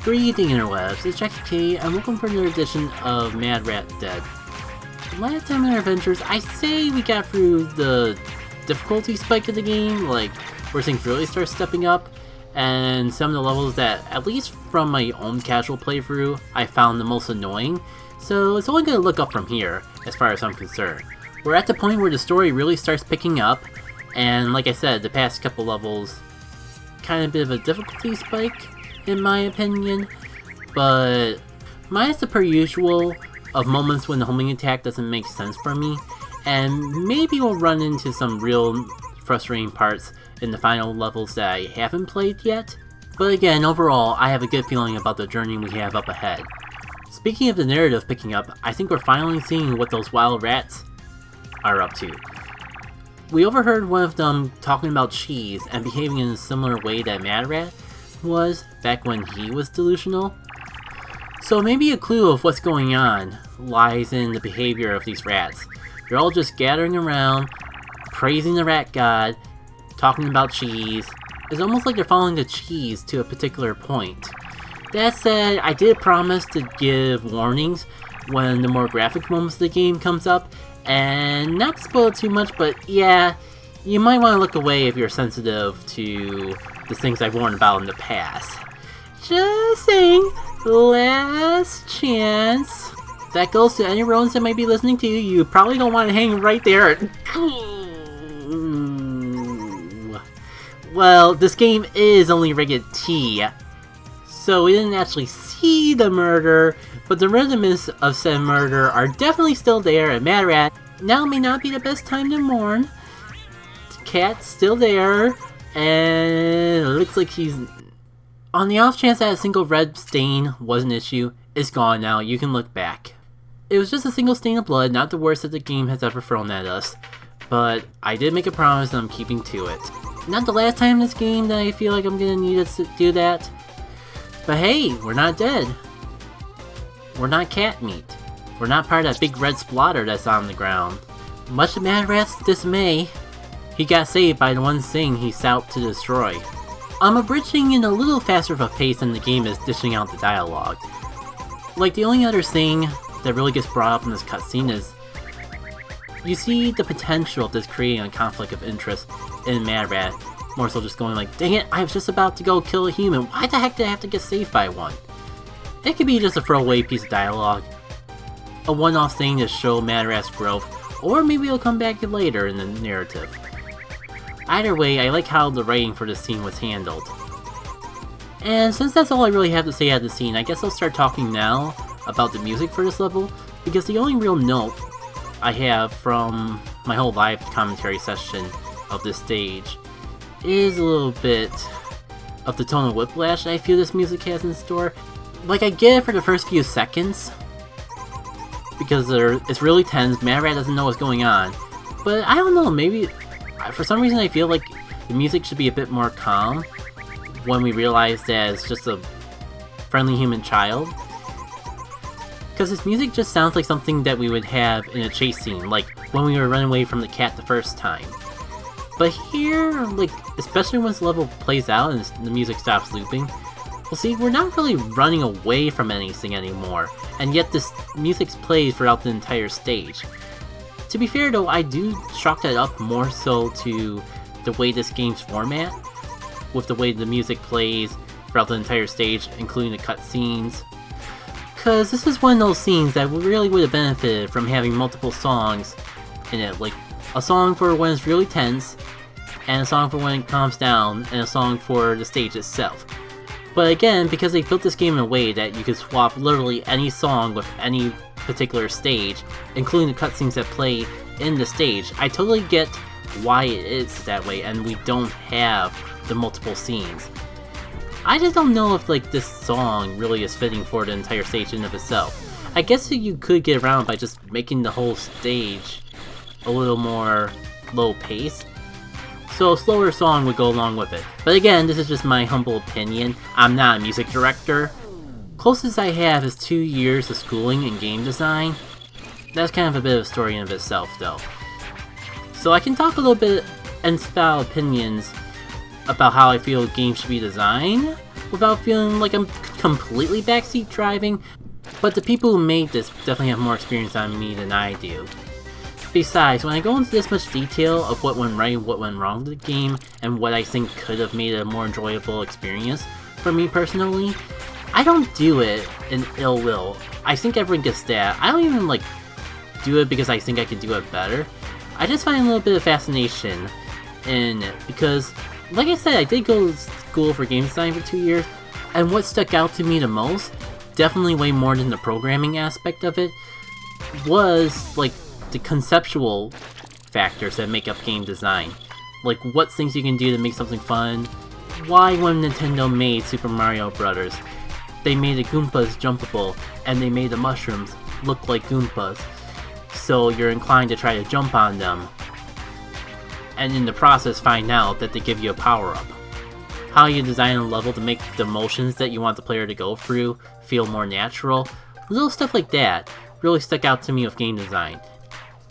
Greeting interwebs, it's Jackie K, and welcome for another edition of Mad Rat Dead. Last time in our adventures, I say we got through the difficulty spike of the game, like where things really start stepping up, and some of the levels that, at least from my own casual playthrough, I found the most annoying, so it's only going to look up from here, as far as I'm concerned. We're at the point where the story really starts picking up, and like I said, the past couple levels, kind of a bit of a difficulty spike, in my opinion, but minus the per usual of moments when the homing attack doesn't make sense for me, and maybe we'll run into some real frustrating parts in the final levels that I haven't played yet. But again, overall, I have a good feeling about the journey we have up ahead. Speaking of the narrative picking up, I think we're finally seeing what those wild rats are up to. We overheard one of them talking about cheese and behaving in a similar way that Mad Rat was back when he was delusional. So maybe a clue of what's going on lies in the behavior of these rats. They're all just gathering around, praising the rat god, talking about cheese. It's almost like they're following the cheese to a particular point. That said, I did promise to give warnings when the more graphic moments of the game comes up, and not to spoil too much, but yeah, you might want to look away if you're sensitive to the things I've warned about in the past. Just saying, last chance. That goes to any rodents that might be listening to you. You probably don't want to hang right there. Well, this game is only rated T, so we didn't actually see the murder, but the rudiments of said murder are definitely still there, and Mad Rat, now may not be the best time to mourn. The cat's still there, and it looks like he's... On the off chance that a single red stain was an issue, it's gone now, you can look back. It was just a single stain of blood, not the worst that the game has ever thrown at us, but I did make a promise and I'm keeping to it. Not the last time in this game that I feel like I'm gonna need to do that, but hey, we're not dead. We're not cat meat. We're not part of that big red splatter that's on the ground. Much to Mad Rat's dismay, he got saved by the one thing he set out to destroy. I'm abridging in a little faster of a pace than the game is dishing out the dialogue. Like, the only other thing that really gets brought up in this cutscene is you see the potential of this creating a conflict of interest in Mad Rat, more so just going like, dang it, I was just about to go kill a human, why the heck did I have to get saved by one? It could be just a throwaway piece of dialogue, a one-off thing to show Mad Rat's growth, or maybe it'll come back later in the narrative. Either way, I like how the writing for this scene was handled. And since that's all I really have to say at the scene, I guess I'll start talking now about the music for this level, because the only real note I have from my whole live commentary session of this stage is a little bit of the tonal whiplash I feel this music has in store. Like, I get it for the first few seconds, because it's really tense, Mad Rat doesn't know what's going on, but I don't know, maybe for some reason I feel like the music should be a bit more calm when we realize that it's just a friendly human child. Because this music just sounds like something that we would have in a chase scene, like when we were running away from the cat the first time. But here, like, especially once the level plays out and the music stops looping, well, see, we're not really running away from anything anymore, and yet this music plays throughout the entire stage. To be fair though, I do chalk that up more so to the way this game's format, with the way the music plays throughout the entire stage, including the cutscenes. Cause this is one of those scenes that really would have benefited from having multiple songs in it, like a song for when it's really tense, and a song for when it calms down, and a song for the stage itself. But again, because they built this game in a way that you could swap literally any song with any particular stage, including the cutscenes that play in the stage, I totally get why it is that way and we don't have the multiple scenes. I just don't know if like this song really is fitting for the entire stage in of itself. I guess you could get around by just making the whole stage a little more low pace, so a slower song would go along with it. But again, this is just my humble opinion. I'm not a music director. Closest I have is 2 years of schooling in game design. That's kind of a bit of a story in of itself though. So I can talk a little bit and spout opinions about how I feel games should be designed, without feeling like I'm completely backseat driving, but the people who made this definitely have more experience on me than I do. Besides, when I go into this much detail of what went right and what went wrong with the game, and what I think could have made it a more enjoyable experience for me personally, I don't do it in ill will. I think everyone gets that. I don't even do it because I think I could do it better. I just find a little bit of fascination in it because, like I said, I did go to school for game design for 2 years, and what stuck out to me the most, definitely way more than the programming aspect of it, was the conceptual factors that make up game design. Like what things you can do to make something fun. Why when Nintendo made Super Mario Bros., they made the Goombas jumpable, and they made the mushrooms look like Goombas, so you're inclined to try to jump on them, and in the process find out that they give you a power-up. How you design a level to make the motions that you want the player to go through feel more natural, little stuff like that really stuck out to me with game design.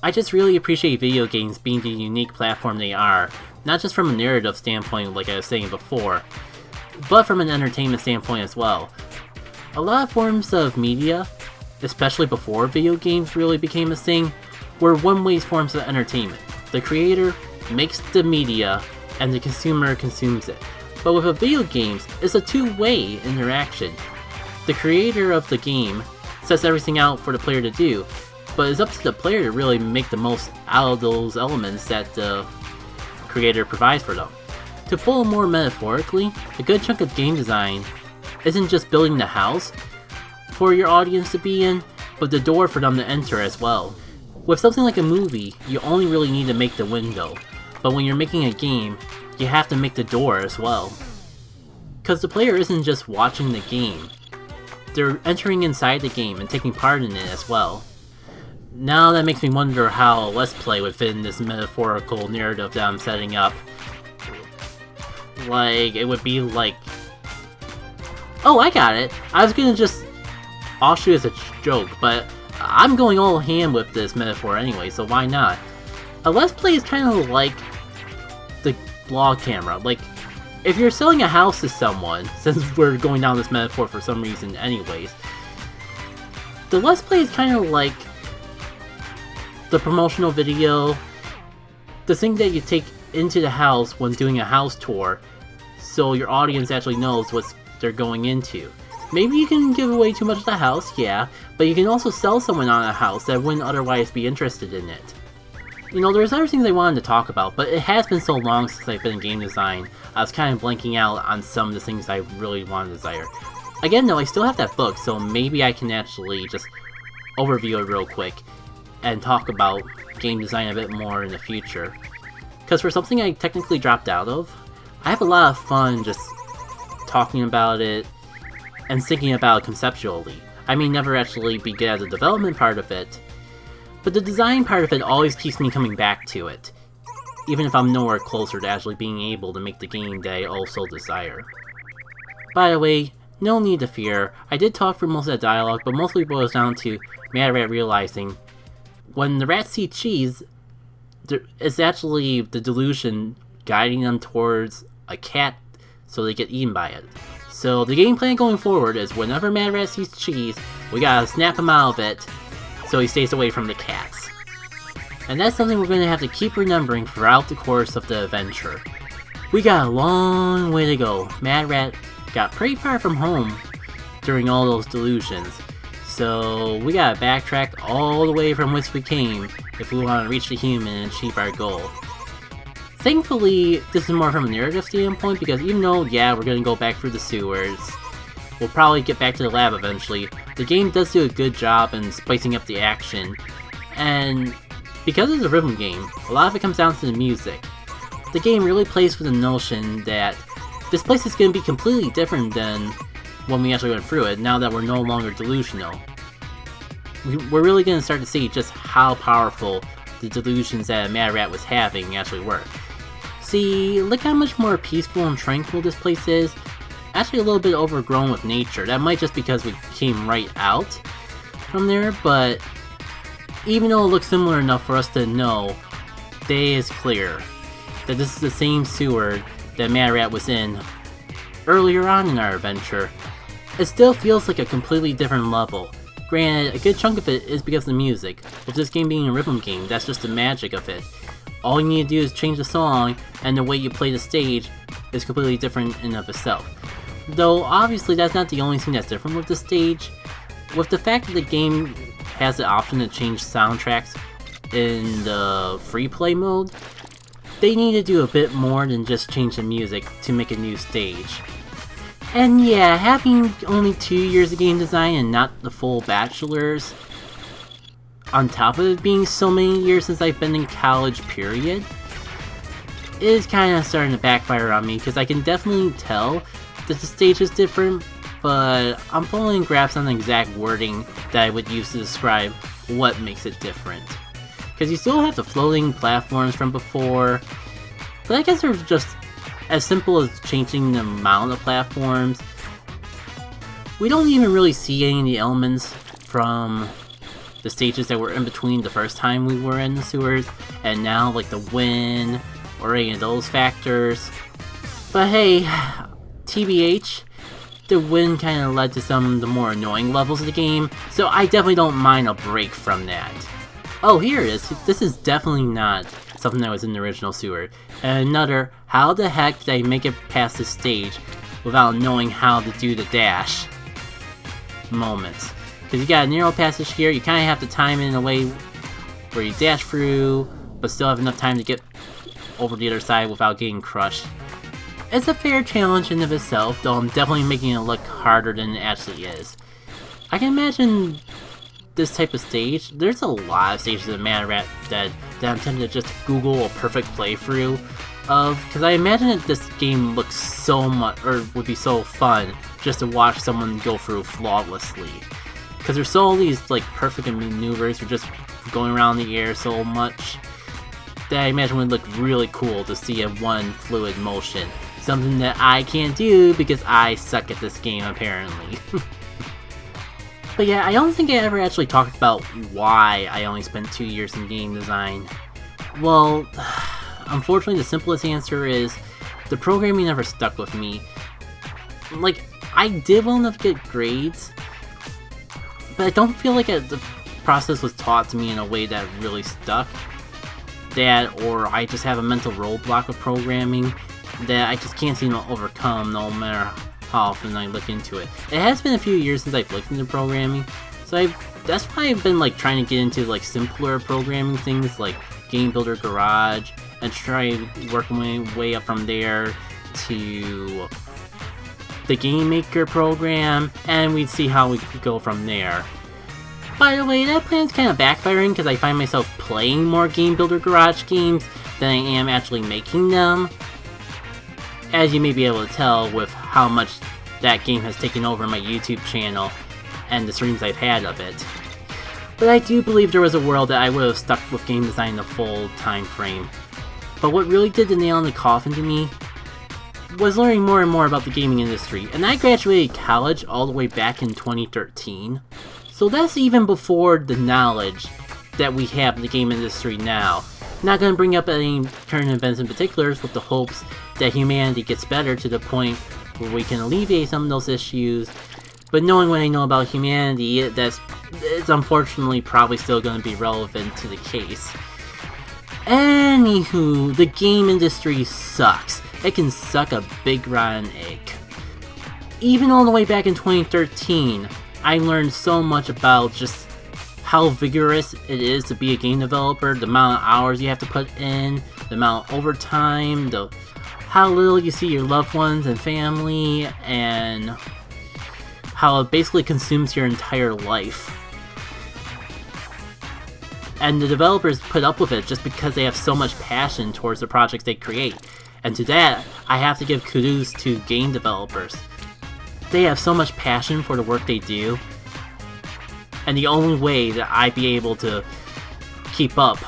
I just really appreciate video games being the unique platform they are, not just from a narrative standpoint like I was saying before, but from an entertainment standpoint as well. A lot of forms of media, especially before video games really became a thing, were one-way forms of entertainment. The creator makes the media, and the consumer consumes it. But with a video games, it's a two-way interaction. The creator of the game sets everything out for the player to do, but it's up to the player to really make the most out of those elements that the creator provides for them. To pull it more metaphorically, a good chunk of game design isn't just building the house for your audience to be in, but the door for them to enter as well. With something like a movie, you only really need to make the window, but when you're making a game, you have to make the door as well. Because the player isn't just watching the game, they're entering inside the game and taking part in it as well. Now that makes me wonder how Let's Play would fit in this metaphorical narrative that I'm setting up. It would be oh, I got it! I was gonna just offshoot as a joke, but I'm going all ham with this metaphor anyway, so why not? A Let's Play is kind of like the vlog camera. If you're selling a house to someone, since we're going down this metaphor for some reason anyways, the Let's Play is kind of like the promotional video, the thing that you take into the house when doing a house tour, so your audience actually knows what they're going into. Maybe you can give away too much of the house, yeah, but you can also sell someone on a house that wouldn't otherwise be interested in it. You know, there's other things I wanted to talk about, but it has been so long since I've been in game design, I was kind of blanking out on some of the things I really want to desire. Again though, I still have that book, so maybe I can actually just overview it real quick and talk about game design a bit more in the future. Because for something I technically dropped out of, I have a lot of fun just talking about it and thinking about it conceptually. I may never actually be good at the development part of it, but the design part of it always keeps me coming back to it, even if I'm nowhere closer to actually being able to make the game that I also desire. By the way, no need to fear, I did talk for most of the dialogue, but mostly boils down to Mad Rat realizing when the rats see cheese, it's actually the delusion guiding them towards a cat so they get eaten by it. So the game plan going forward is whenever Mad Rat sees cheese, we gotta snap him out of it so he stays away from the cats. And that's something we're going to have to keep remembering throughout the course of the adventure. We got a long way to go. Mad Rat got pretty far from home during all those delusions, so we gotta backtrack all the way from which we came if we want to reach the human and achieve our goal. Thankfully, this is more from a narrative standpoint, because even though, yeah, we're gonna go back through the sewers, we'll probably get back to the lab eventually, the game does do a good job in spicing up the action, and because it's a rhythm game, a lot of it comes down to the music. The game really plays with the notion that this place is going to be completely different than when we actually went through it, now that we're no longer delusional. We're really going to start to see just how powerful the delusions that Mad Rat was having actually were. See, look how much more peaceful and tranquil this place is. Actually a little bit overgrown with nature. That might just because we came right out from there, but even though it looks similar enough for us to know, day is clear that this is the same sewer that Mad Rat was in earlier on in our adventure, it still feels like a completely different level. Granted, a good chunk of it is because of the music. With this game being a rhythm game, that's just the magic of it. All you need to do is change the song, and the way you play the stage is completely different in and of itself. Though, obviously, that's not the only thing that's different with the stage. With the fact that the game has the option to change soundtracks in the free play mode, they need to do a bit more than just change the music to make a new stage. And yeah, having only 2 years of game design and not the full bachelor's, on top of it being so many years since I've been in college period, is kinda starting to backfire on me, because I can definitely tell that the stage is different, but I'm following graphs on the exact wording that I would use to describe what makes it different. Because you still have the floating platforms from before, but I guess they're just as simple as changing the amount of platforms. We don't even really see any of the elements from the stages that were in between the first time we were in the sewers, and now, like the wind, or any of those factors. But hey, TBH, the wind kind of led to some of the more annoying levels of the game, so I definitely don't mind a break from that. Oh, here it is. This is definitely not something that was in the original sewer. And another, how the heck did I make it past this stage without knowing how to do the dash moments? Because you got a narrow passage here, you kind of have to time it in a way where you dash through, but still have enough time to get over the other side without getting crushed. It's a fair challenge in of itself, though I'm definitely making it look harder than it actually is. I can imagine this type of stage, there's a lot of stages in Mad that I'm tempted to just Google a perfect playthrough of, because I imagine that this game looks so much, or would be so fun just to watch someone go through flawlessly. Because there's all these like perfect maneuvers, you're just going around the air so much, that I imagine would look really cool to see in one fluid motion. Something that I can't do because I suck at this game apparently. But yeah, I don't think I ever actually talked about why I only spent 2 years in game design. Well, unfortunately the simplest answer is the programming never stuck with me. Like, I did well enough to get grades, but I don't feel like the process was taught to me in a way that really stuck. That, or I just have a mental roadblock of programming that I just can't seem to overcome no matter how often I look into it. It has been a few years since I've looked into programming, so that's why I've been like trying to get into like simpler programming things like Game Builder Garage, and try working my way up from there to the Game Maker program, and we'd see how we could go from there. By the way, that plan's kind of backfiring because I find myself playing more Game Builder Garage games than I am actually making them. As you may be able to tell with how much that game has taken over my YouTube channel and the streams I've had of it. But I do believe there was a world that I would have stuck with game design the full time frame. But what really did the nail in the coffin to me was learning more and more about the gaming industry, and I graduated college all the way back in 2013. So that's even before the knowledge that we have in the game industry now. Not going to bring up any current events in particulars with the hopes that humanity gets better to the point where we can alleviate some of those issues, but knowing what I know about humanity, it's unfortunately probably still going to be relevant to the case. Anywho, the game industry sucks. It can suck a big rotten egg. Even all the way back in 2013, I learned so much about just how vigorous it is to be a game developer, the amount of hours you have to put in, the amount of overtime, how little you see your loved ones and family, and how it basically consumes your entire life. And the developers put up with it just because they have so much passion towards the projects they create. And to that, I have to give kudos to game developers. They have so much passion for the work they do, and the only way that I'd be able to keep up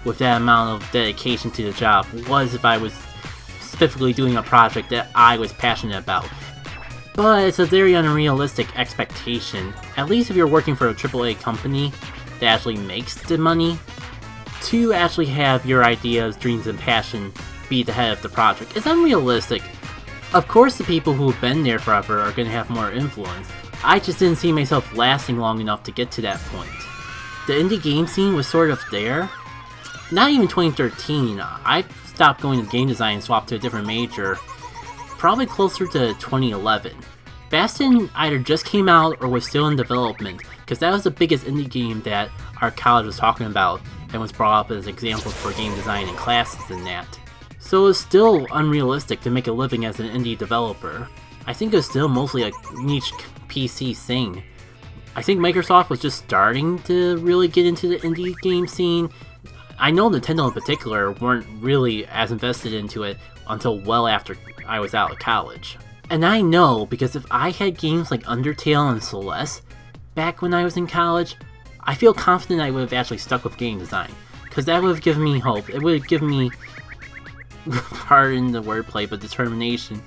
with that amount of dedication to the job was if I was specifically doing a project that I was passionate about. But it's a very unrealistic expectation, at least if you're working for a AAA company that actually makes the money, to actually have your ideas, dreams, and passion be the head of the project. It's unrealistic Of course the people who've been there forever are gonna have more influence. I just didn't see myself lasting long enough to get to that point. The indie game scene was sort of there. Not even 2013, I stopped going to game design and swapped to a different major, probably closer to 2011. Bastion either just came out or was still in development, because that was the biggest indie game that our college was talking about and was brought up as examples for game design in classes and that. So it was still unrealistic to make a living as an indie developer. I think it was still mostly a niche PC thing. I think Microsoft was just starting to really get into the indie game scene. I know Nintendo in particular weren't really as invested into it until well after I was out of college. And I know because if I had games like Undertale and Celeste back when I was in college, I feel confident I would have actually stuck with game design. Because that would have given me hope. It would have given me, pardon the wordplay, but determination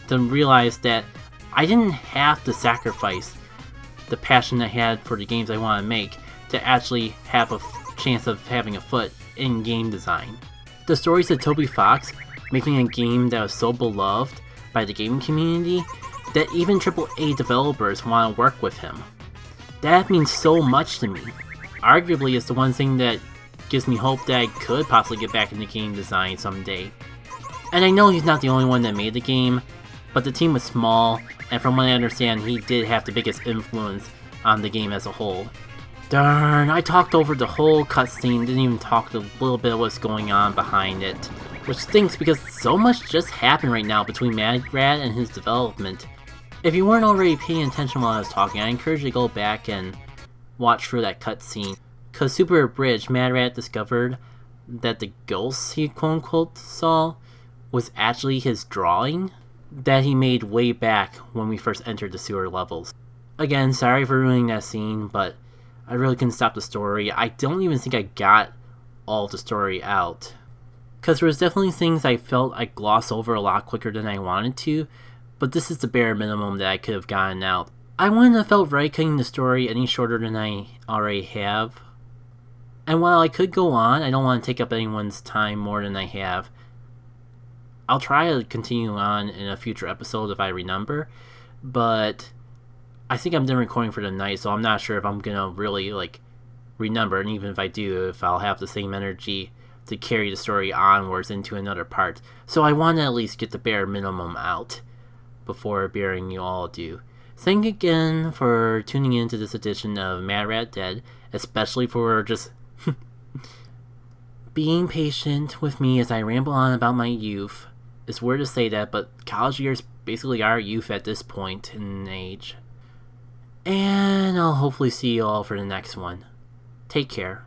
to realize that I didn't have to sacrifice the passion I had for the games I want to make to actually have a chance of having a foot in game design. The stories of Toby Fox making a game that was so beloved by the gaming community that even AAA developers want to work with him. That means so much to me. Arguably, it's the one thing that gives me hope that I could possibly get back into game design someday. And I know he's not the only one that made the game, but the team was small, and from what I understand, he did have the biggest influence on the game as a whole. Darn, I talked over the whole cutscene, didn't even talk a little bit of what's going on behind it. Which stinks because so much just happened right now between Mad Rat and his development. If you weren't already paying attention while I was talking, I encourage you to go back and watch through that cutscene. Cause super abridged, Mad Rat discovered that the ghosts he quote-unquote saw was actually his drawing that he made way back when we first entered the sewer levels. Again, sorry for ruining that scene, but I really couldn't stop the story. I don't even think I got all of the story out. Because there was definitely things I felt I glossed over a lot quicker than I wanted to, but this is the bare minimum that I could have gotten out. I wouldn't have felt right cutting the story any shorter than I already have. And while I could go on, I don't want to take up anyone's time more than I have. I'll try to continue on in a future episode if I remember, but I think I'm done recording for the night, so I'm not sure if I'm gonna really remember, and even if I do, if I'll have the same energy to carry the story onwards into another part. So I want to at least get the bare minimum out before bearing you all adieu. Thank you again for tuning in to this edition of Mad Rat Dead, especially for just being patient with me as I ramble on about my youth. It's weird to say that, but college years basically are youth at this point in age. And I'll hopefully see you all for the next one. Take care.